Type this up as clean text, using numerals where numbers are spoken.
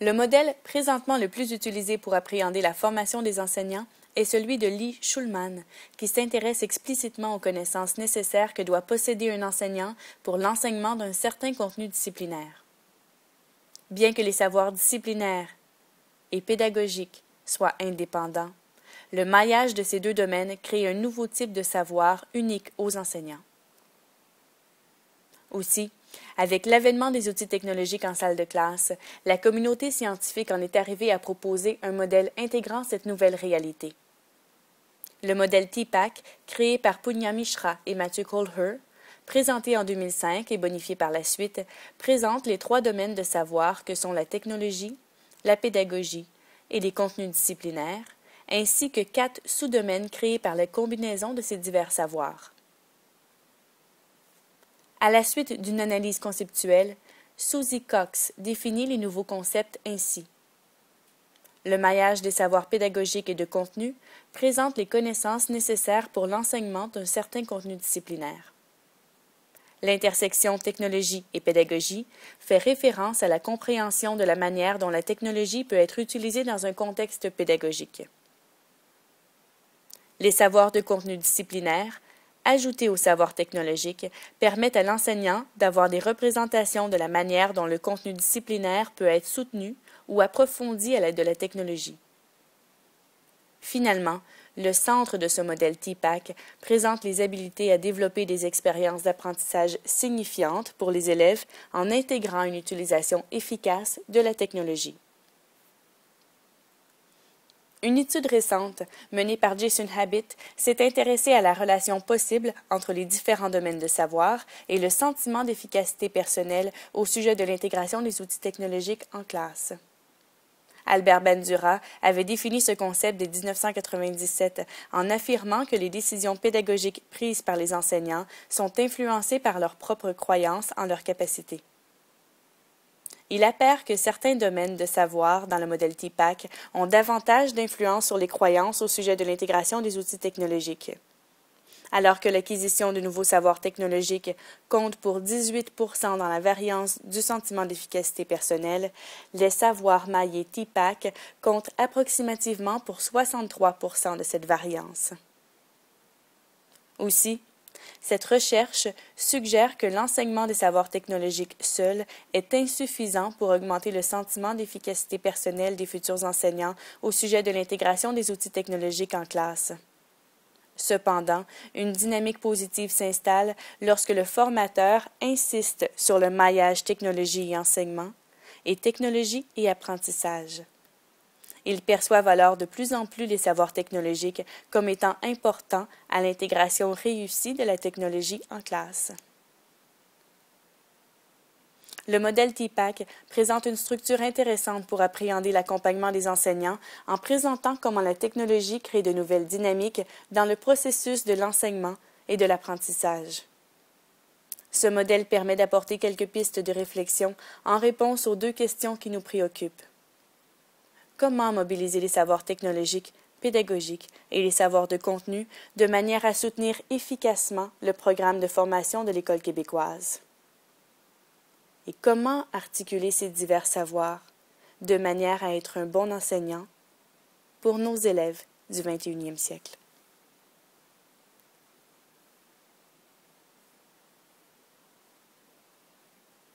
Le modèle présentement le plus utilisé pour appréhender la formation des enseignants est celui de Lee Schulman, qui s'intéresse explicitement aux connaissances nécessaires que doit posséder un enseignant pour l'enseignement d'un certain contenu disciplinaire. Bien que les savoirs disciplinaires et pédagogiques soient indépendants, le maillage de ces deux domaines crée un nouveau type de savoir unique aux enseignants. Aussi, avec l'avènement des outils technologiques en salle de classe, la communauté scientifique en est arrivée à proposer un modèle intégrant cette nouvelle réalité. Le modèle TPACK, créé par Punya Mishra et Matthew Kolher, présenté en 2005 et bonifié par la suite, présente les trois domaines de savoir que sont la technologie, la pédagogie et les contenus disciplinaires, ainsi que 4 sous-domaines créés par la combinaison de ces divers savoirs. À la suite d'une analyse conceptuelle, Susie Cox définit les nouveaux concepts ainsi. Le maillage des savoirs pédagogiques et de contenu présente les connaissances nécessaires pour l'enseignement d'un certain contenu disciplinaire. L'intersection technologie et pédagogie fait référence à la compréhension de la manière dont la technologie peut être utilisée dans un contexte pédagogique. Les savoirs de contenu disciplinaire, ajoutés aux savoirs technologiques, permettent à l'enseignant d'avoir des représentations de la manière dont le contenu disciplinaire peut être soutenu ou approfondi à l'aide de la technologie. Finalement, le centre de ce modèle TPACK présente les habilités à développer des expériences d'apprentissage signifiantes pour les élèves en intégrant une utilisation efficace de la technologie. Une étude récente, menée par Jason Habit, s'est intéressée à la relation possible entre les différents domaines de savoir et le sentiment d'efficacité personnelle au sujet de l'intégration des outils technologiques en classe. Albert Bandura avait défini ce concept dès 1997 en affirmant que les décisions pédagogiques prises par les enseignants sont influencées par leurs propres croyances en leurs capacités. Il appert que certains domaines de savoir dans le modèle TPACK ont davantage d'influence sur les croyances au sujet de l'intégration des outils technologiques. Alors que l'acquisition de nouveaux savoirs technologiques compte pour 18% dans la variance du sentiment d'efficacité personnelle, les savoirs maillés TPACK comptent approximativement pour 63% de cette variance. Aussi, cette recherche suggère que l'enseignement des savoirs technologiques seul est insuffisant pour augmenter le sentiment d'efficacité personnelle des futurs enseignants au sujet de l'intégration des outils technologiques en classe. Cependant, une dynamique positive s'installe lorsque le formateur insiste sur le maillage technologie et enseignement et technologie et apprentissage. Ils perçoivent alors de plus en plus les savoirs technologiques comme étant importants à l'intégration réussie de la technologie en classe. Le modèle TPACK présente une structure intéressante pour appréhender l'accompagnement des enseignants en présentant comment la technologie crée de nouvelles dynamiques dans le processus de l'enseignement et de l'apprentissage. Ce modèle permet d'apporter quelques pistes de réflexion en réponse aux 2 questions qui nous préoccupent. Comment mobiliser les savoirs technologiques, pédagogiques et les savoirs de contenu de manière à soutenir efficacement le programme de formation de l'École québécoise? Et comment articuler ces divers savoirs de manière à être un bon enseignant pour nos élèves du 21e siècle?